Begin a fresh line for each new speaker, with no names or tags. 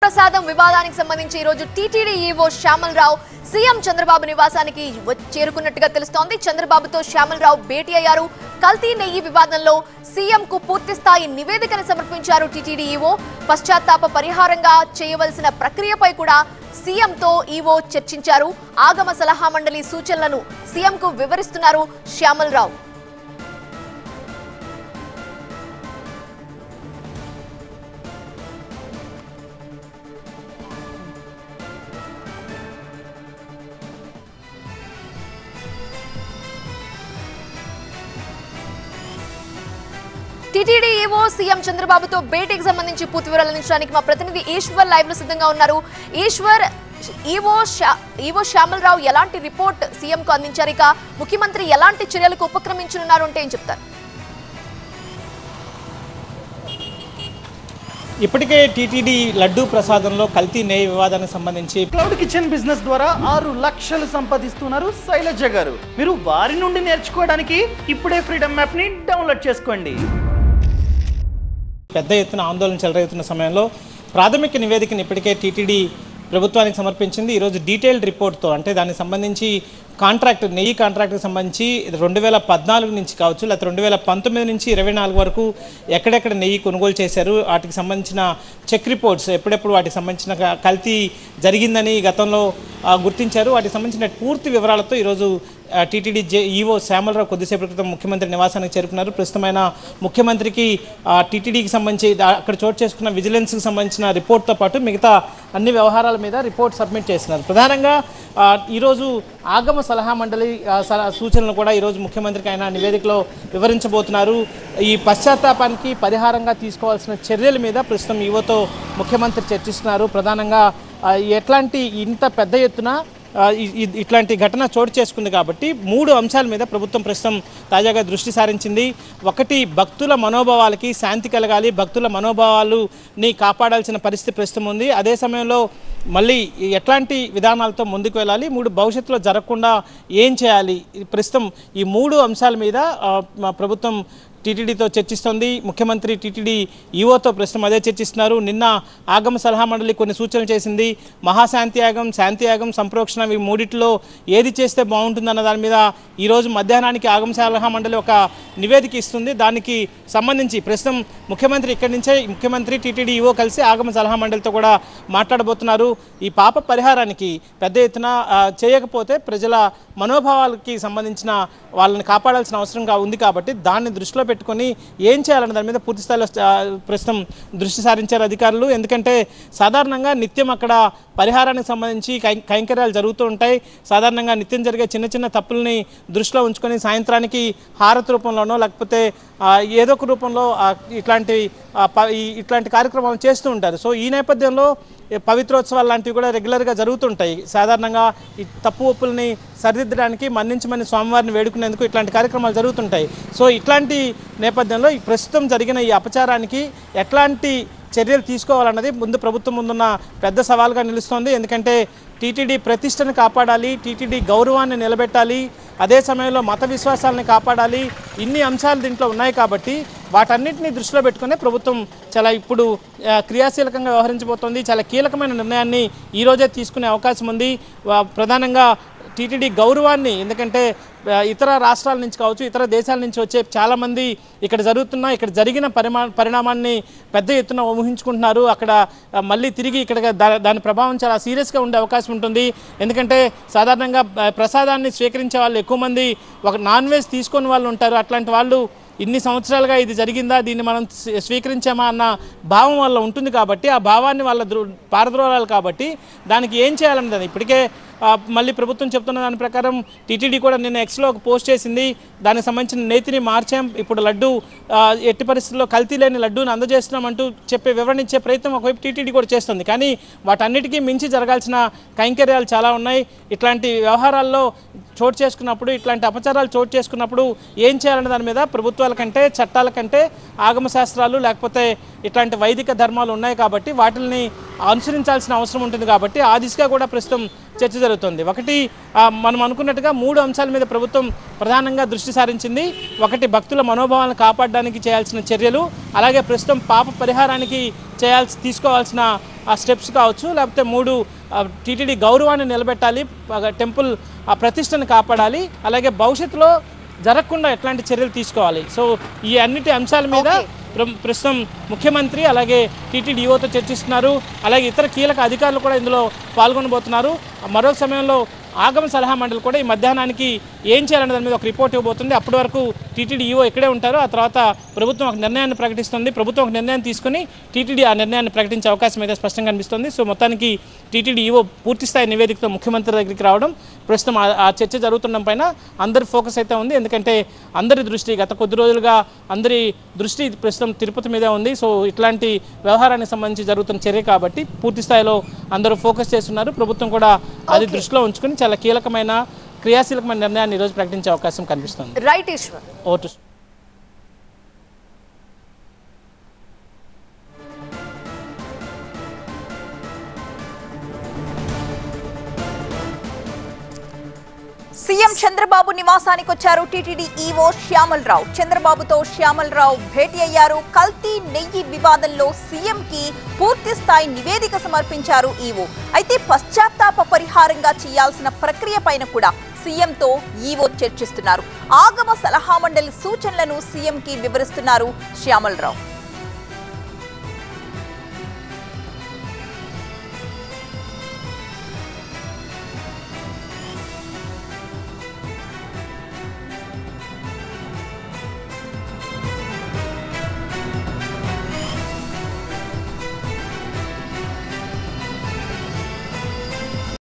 ప్రసాదం వివాదానికి సంబంధించి ఈ రోజు టీటీడీ ఈవో శ్యామల్ రావు సీఎం చంద్రబాబు నివాసానికి చేరుకున్నట్టుగా తెలుస్తోంది. చంద్రబాబుతో శ్యామల్ రావు భేటీ అయ్యారు. కల్తీ నెయ్యి వివాదంలో సీఎం కు పూర్తి స్థాయి నివేదికను సమర్పించారు టీటీడీ ఈవో. పశ్చాత్తాప పరిహారంగా చేయవలసిన ప్రక్రియపై కూడా సీఎంతో ఈవో చర్చించారు. ఆగమ సలహా మండలి సూచనలను సీఎం కు వివరిస్తున్నారు శ్యామల్ రావు. టీటీడీ ఈవో సీఎం చంద్రబాబుతో భేటీకి సంబంధించి పూర్తి వివరాలు అందించడానికి మా ప్రతినిధి ఈశ్వర్ లైవ్ లో సిద్ధంగా ఉన్నారు. ఈశ్వర్, ఈవో శ్యామల్ రావు ఎలాంటి రిపోర్ట్ సీఎం కు అందించారు, ఇక ముఖ్యమంత్రి ఎలాంటి చర్యలకు ఉపక్రమించనున్నారు అంటే ఏం చెప్తారు?
ఇప్పటికే టీటీడీ లడ్డూ ప్రసాదంలో కల్తీ నెయ్యి వివాదానికి సంబంధించి
క్లౌడ్ కిచెన్ బిజినెస్ ద్వారా 6 లక్షలు సంపాదిస్తున్నారు శైలజ గారు. మీరు వారి నుండి నేర్చుకోవడానికి ఇప్పుడే ఫ్రీడమ్ యాప్ ని డౌన్లోడ్ చేసుకోండి.
పెద్ద ఎత్తున ఆందోళన చెలరేగుతున్న సమయంలో ప్రాథమిక నివేదికను ఇప్పటికే టీటీడీ ప్రభుత్వానికి సమర్పించింది. ఈరోజు డీటెయిల్డ్ రిపోర్ట్తో, అంటే దానికి సంబంధించి నెయ్యి కాంట్రాక్ట్కి సంబంధించి 2014 నుంచి కావచ్చు, లేకపోతే 2019 నుంచి 24 వరకు ఎక్కడెక్కడ నెయ్యి కొనుగోలు చేశారు, వాటికి సంబంధించిన చెక్ రిపోర్ట్స్, ఎప్పుడెప్పుడు వాటికి సంబంధించిన కల్తీ జరిగిందని గతంలో గుర్తించారు. వాటికి సంబంధించిన పూర్తి వివరాలతో ఈరోజు టీటీడీ ఈవో శ్యామల్ రావు కొద్దిసేపటి క్రితం ముఖ్యమంత్రి నివాసానికి చేరుకున్నారు. ప్రస్తుతమైన ముఖ్యమంత్రికి టీటీడీకి సంబంధించి అక్కడ చోటు చేసుకున్న విజిలెన్స్కి సంబంధించిన రిపోర్ట్తో పాటు మిగతా అన్ని వ్యవహారాల మీద రిపోర్ట్ సబ్మిట్ చేస్తున్నారు. ప్రధానంగా ఈరోజు ఆగమ సలహా మండలి సూచనలు కూడా ఈరోజు ముఖ్యమంత్రికి ఆయన నివేదికలో వివరించబోతున్నారు. ఈ పశ్చాత్తాపానికి పరిహారంగా తీసుకోవాల్సిన చర్యల మీద ప్రస్తుతం ఈవోతో ముఖ్యమంత్రి చర్చిస్తున్నారు. ప్రధానంగా ఎట్లాంటి ఇంత పెద్ద ఎత్తున ఇట్లాంటి ఘటన చోటు చేసుకుంది కాబట్టి 3 అంశాల మీద ప్రభుత్వం ప్రస్తుతం తాజాగా దృష్టి సారించింది. ఒకటి, భక్తుల మనోభావాలకి శాంతి కలగాలి, భక్తుల మనోభావాలని కాపాడాల్సిన పరిస్థితి ప్రస్తుతం ఉంది. అదే సమయంలో మళ్ళీ ఎట్లాంటి విధానాలతో ముందుకు వెళ్ళాలి, 3 భవిష్యత్తులో జరగకుండా ఏం చేయాలి, ప్రస్తుతం ఈ 3 అంశాల మీద ప్రభుత్వం టీటీడీతో చర్చిస్తోంది. ముఖ్యమంత్రి టీటీడీ ఈవోతో ప్రస్తుతం అదే చర్చిస్తున్నారు. నిన్న ఆగమ సలహా మండలి కొన్ని సూచనలు చేసింది. మహాశాంతి యాగం, శాంతి యాగం, సంప్రోక్షణ, ఇవి మూడిట్లో ఏది చేస్తే బాగుంటుందన్న దాని మీద ఈరోజు మధ్యాహ్నానికి ఆగమ సలహా మండలి ఒక నివేదిక ఇస్తుంది. దానికి సంబంధించి ప్రస్తుతం ముఖ్యమంత్రి ఇక్కడి నుంచే ముఖ్యమంత్రి టీటీడీ ఈవో కలిసి ఆగమ సలహా మండలితో కూడా మాట్లాడబోతున్నారు. ఈ పాప పరిహారానికి పెద్ద ఎత్తున చేయకపోతే ప్రజల మనోభావాలకి సంబంధించిన వాళ్ళని కాపాడాల్సిన అవసరంగా ఉంది కాబట్టి దాన్ని దృష్టిలో పెట్టుకొని ఏం చేయాలన్న దాని మీద పూర్తి స్థాయిలో ప్రస్తుతం దృష్టి సారించారు అధికారులు. ఎందుకంటే సాధారణంగా నిత్యం అక్కడ పరిహారానికి సంబంధించి కైంకర్యాలు జరుగుతూ ఉంటాయి. సాధారణంగా నిత్యం జరిగే చిన్న చిన్న తప్పుల్ని దృష్టిలో ఉంచుకొని సాయంత్రానికి హారతి రూపంలోనో లేకపోతే ఏదో ఒక రూపంలో ఇట్లాంటి కార్యక్రమాలు చేస్తూ ఉంటారు. సో ఈ నేపథ్యంలో పవిత్రోత్సవాలు లాంటివి కూడా రెగ్యులర్గా జరుగుతుంటాయి. సాధారణంగా ఈ తప్పు ఒప్పుల్ని సరిదిద్దడానికి మన్నించమని స్వామివారిని వేడుకునేందుకు ఇట్లాంటి కార్యక్రమాలు జరుగుతుంటాయి. సో ఇట్లాంటి నేపథ్యంలో ఈ ప్రస్తుతం జరిగిన ఈ అపచారానికి ఎట్లాంటి చర్యలు తీసుకోవాలన్నది ప్రభుత్వం ముందున్న పెద్ద సవాల్గా నిలుస్తోంది. ఎందుకంటే టీటీడీ ప్రతిష్టను కాపాడాలి, టీటీడీ గౌరవాన్ని నిలబెట్టాలి, అదే సమయంలో మత విశ్వాసాలని కాపాడాలి. ఇన్ని అంశాలు దీంట్లో ఉన్నాయి కాబట్టి వాటన్నిటిని దృష్టిలో పెట్టుకునే ప్రభుత్వం చాలా ఇప్పుడు క్రియాశీలకంగా వ్యవహరించబోతోంది. చాలా కీలకమైన నిర్ణయాన్ని ఈరోజే తీసుకునే అవకాశం ఉంది. ప్రధానంగా టీటీడీ గౌరవాన్ని, ఎందుకంటే ఇతర రాష్ట్రాల నుంచి కావచ్చు, ఇతర దేశాల నుంచి వచ్చే చాలామంది ఇక్కడ జరిగిన పరిణామాన్ని పెద్ద ఎత్తున ఊహించుకుంటున్నారు. అక్కడ మళ్ళీ తిరిగి ఇక్కడ దాని ప్రభావం చాలా సీరియస్గా ఉండే అవకాశం ఉంటుంది. ఎందుకంటే సాధారణంగా ప్రసాదాన్ని స్వీకరించే వాళ్ళు ఎక్కువ మంది ఒక నాన్ వెజ్ తీసుకొని వాళ్ళు ఉంటారు. అట్లాంటి వాళ్ళు ఇన్ని సంవత్సరాలుగా ఇది జరిగిందా, దీన్ని మనం స్వీకరించామా అన్న భావం వల్ల ఉంటుంది కాబట్టి ఆ భావాన్ని వాళ్ళ పారద్రోలాలి కాబట్టి దానికి ఏం చేయాలన్నది ఇప్పటికే మళ్ళీ ప్రభుత్వం చెప్తున్న దాని ప్రకారం టీటీడీ కూడా నిన్న ఎక్స్లో ఒక పోస్ట్ చేసింది. దానికి సంబంధించిన నేతిని మార్చాం, ఇప్పుడు లడ్డు ఎట్టి పరిస్థితుల్లో కల్తీ లేని లడ్డూని అందజేస్తున్నామంటూ వివరణ ఇచ్చే ప్రయత్నం ఒకవైపు టీటీడీ కూడా చేస్తుంది. కానీ వాటన్నిటికీ మించి జరగాల్సిన కైంకర్యాలు చాలా ఉన్నాయి. ఇట్లాంటి వ్యవహారాల్లో చోటు చేసుకున్నప్పుడు, ఇట్లాంటి అపచారాలు చోటు చేసుకున్నప్పుడు ఏం చేయాలనే దాని మీద ప్రభుత్వాల కంటే చట్టాల కంటే ఆగమ శాస్త్రాలు లేకపోతే ఇట్లాంటి వైదిక ధర్మాలు ఉన్నాయి కాబట్టి వాటిని అనుసరించాల్సిన అవసరం ఉంటుంది. కాబట్టి ఆ దిశగా కూడా ప్రస్తుతం చర్చ జరుగుతుంది. ఒకటి మనం అనుకున్నట్టుగా 3 అంశాల మీద ప్రభుత్వం ప్రధానంగా దృష్టి సారించింది. ఒకటి భక్తుల మనోభావాలను కాపాడడానికి చేయాల్సిన చర్యలు, అలాగే ప్రస్తుతం పాప పరిహారానికి తీసుకోవాల్సిన స్టెప్స్ కావచ్చు, లేకపోతే 3 టీటీడీ గౌరవాన్ని నిలబెట్టాలి, టెంపుల్ ప్రతిష్టను కాపాడాలి, అలాగే భవిష్యత్తులో జరగకుండా ఎట్లాంటి చర్యలు తీసుకోవాలి. సో ఈ అన్నిటి అంశాల మీద ప్రస్తుతం ముఖ్యమంత్రి అలాగే టీటీడీ ఈవోతో చర్చిస్తున్నారు. అలాగే ఇతర కీలక అధికారులు కూడా ఇందులో పాల్గొనబోతున్నారు. మరో సమయంలో ఆగమ సలహా మండలి కూడా ఈ మధ్యాహ్నానికి ఏం చేయాలనే దాని మీద ఒక రిపోర్ట్ ఇవ్వబోతుంది. అప్పటి వరకు టీటీడీ ఈవో ఇక్కడే ఉంటారు. ఆ తర్వాత ప్రభుత్వం ఒక నిర్ణయాన్ని ప్రకటిస్తుంది. ప్రభుత్వం ఒక నిర్ణయం తీసుకుని టీటీడీ ఆ నిర్ణయాన్ని ప్రకటించే అవకాశం అయితే స్పష్టంగా కనిపిస్తుంది. సో మొత్తానికి టీటీడీ ఈవో పూర్తిస్థాయి నివేదికతో ముఖ్యమంత్రి దగ్గరికి రావడం, ప్రస్తుతం ఆ చర్చ జరుగుతుండడం పైన అందరి ఫోకస్ అయితే ఉంది. ఎందుకంటే అందరి దృష్టి గత కొద్ది రోజులుగా అందరి దృష్టి ప్రస్తుతం తిరుపతి మీదే ఉంది. సో ఇట్లాంటి వ్యవహారానికి సంబంధించి జరుగుతున్న చర్య కాబట్టి పూర్తి స్థాయిలో అందరూ ఫోకస్ చేస్తున్నారు. ప్రభుత్వం కూడా అది దృష్టిలో ఉంచుకుని చాలా కీలకమైన క్రియాశీలకమైన నిర్ణయాన్ని ఈరోజు ప్రకటించే అవకాశం కనిపిస్తుంది.
రైట్ ఈశ్వర్.
ఓటు
సీఎం చంద్రబాబు నివాసానికి వచ్చారు టీటీడీ ఈవో శ్యామల్ రావు. చంద్రబాబుతో శ్యామల్ రావు భేటీ అయ్యారు. కల్తీ నెయ్యి వివాదంలో సీఎం కి పూర్తి స్థాయి నివేదిక సమర్పించారు ఈవో. అయితే పశ్చాత్తాప పరిహారంగా చేయాల్సిన ప్రక్రియ పైన కూడా సీఎంతో ఈవో చర్చిస్తున్నారు. ఆగమ సలహా మండలి సూచనలను సీఎం కి వివరిస్తున్నారు శ్యామల్ రావు.